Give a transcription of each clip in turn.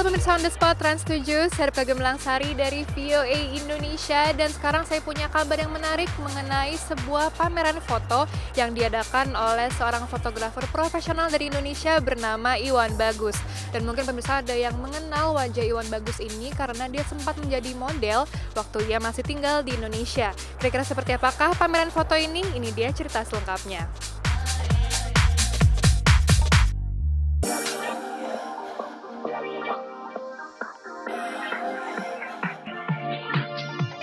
Halo pemirsa On The Spot Trans 7, saya Kagem Sari dari VOA Indonesia dan sekarang saya punya kabar yang menarik mengenai sebuah pameran foto yang diadakan oleh seorang fotografer profesional dari Indonesia bernama Iwan Bagus. Dan mungkin pemirsa ada yang mengenal wajah Iwan Bagus ini karena dia sempat menjadi model waktu ia masih tinggal di Indonesia. Kira-kira seperti apakah pameran foto ini? Ini dia cerita selengkapnya.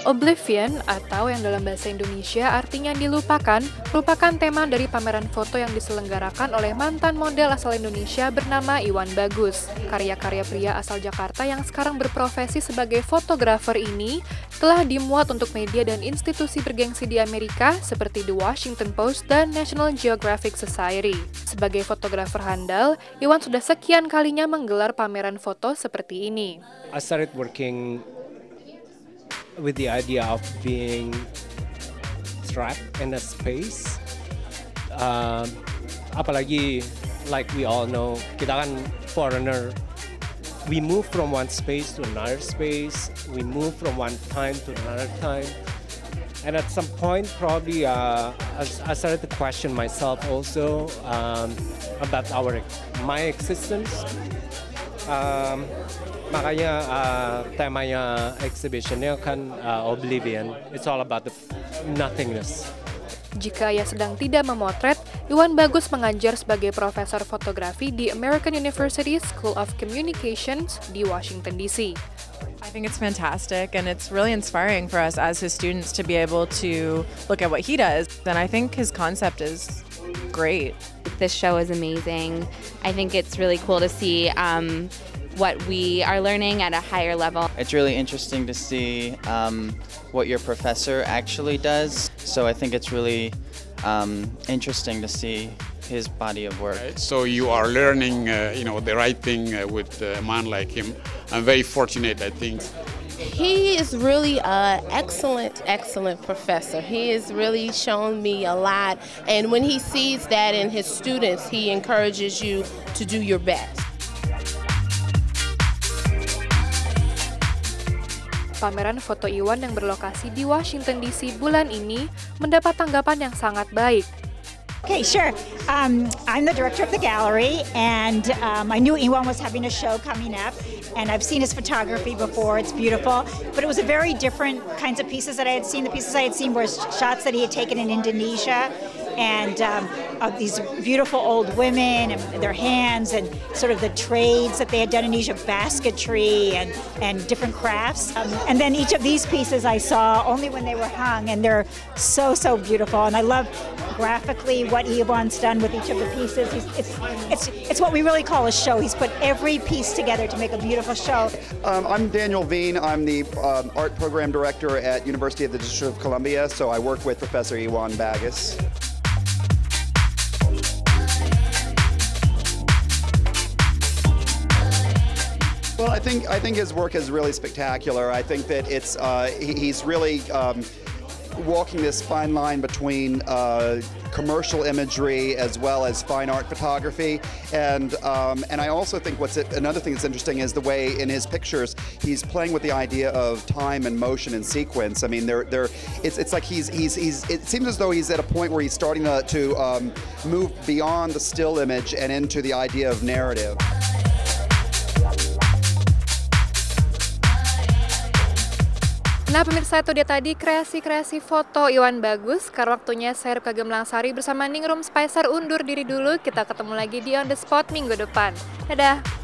Oblivion atau yang dalam bahasa Indonesia artinya dilupakan, merupakan tema dari pameran foto yang diselenggarakan oleh mantan model asal Indonesia bernama Iwan Bagus. Karya-karya pria asal Jakarta yang sekarang berprofesi sebagai fotografer ini telah dimuat untuk media dan institusi bergengsi di Amerika seperti The Washington Post dan National Geographic Society. Sebagai fotografer handal, Iwan sudah sekian kalinya menggelar pameran foto seperti ini. I started working with the idea of being trapped in a space. Apalagi like we all know, kita kan foreigner. We move from one space to another space. We move from one time to another time. And at some point, probably I started to question myself also about my existence. Makanya temanya exhibitionnya kan Oblivion. It's all about the nothingness. Jika ia sedang tidak memotret, Iwan Bagus mengajar sebagai profesor fotografi di American University School of Communications di Washington DC. I think it's fantastic and it's really inspiring for us as his students to be able to look at what he does. And I think his concept is great. This show is amazing. I think it's really cool to see what we are learning at a higher level. It's really interesting to see what your professor actually does. So I think it's really interesting to see his body of work. So you are learning, the right thing with a man like him. I'm very fortunate, I think. He is really an excellent professor. He has really shown me a lot. And when he sees that in his students, he encourages you to do your best. Pameran foto Iwan yang berlokasi di Washington DC bulan ini mendapat tanggapan yang sangat baik. Okay, sure. I'm the director of the gallery, and I knew Iwan was having a show coming up, and I've seen his photography before. It's beautiful, but it was a very different kinds of pieces that I had seen. The pieces I had seen were shots that he had taken in Indonesia, and of these beautiful old women and their hands and sort of the trades that they had done in Indonesia, basketry and different crafts. And then each of these pieces I saw only when they were hung, and they're so beautiful. And I love graphically what Iwan's done with each of the pieces. It's what we really call a show. He's put every piece together to make a beautiful show. I'm Daniel Veen. I'm the art program director at University of the District of Columbia, so I work with Professor Iwan Bagus. Well, I think his work is really spectacular. I think that he's really walking this fine line between commercial imagery as well as fine art photography, and I also think another thing that's interesting is the way in his pictures he's playing with the idea of time and motion and sequence. I mean, it's like it seems as though he's at a point where he's starting to move beyond the still image and into the idea of narrative. Nah pemirsa, itu dia tadi kreasi-kreasi foto Iwan Bagus. Sekarang waktunya saya Kagem Sari bersama Ningrum Spicer undur diri dulu. Kita ketemu lagi di On The Spot minggu depan. Dadah!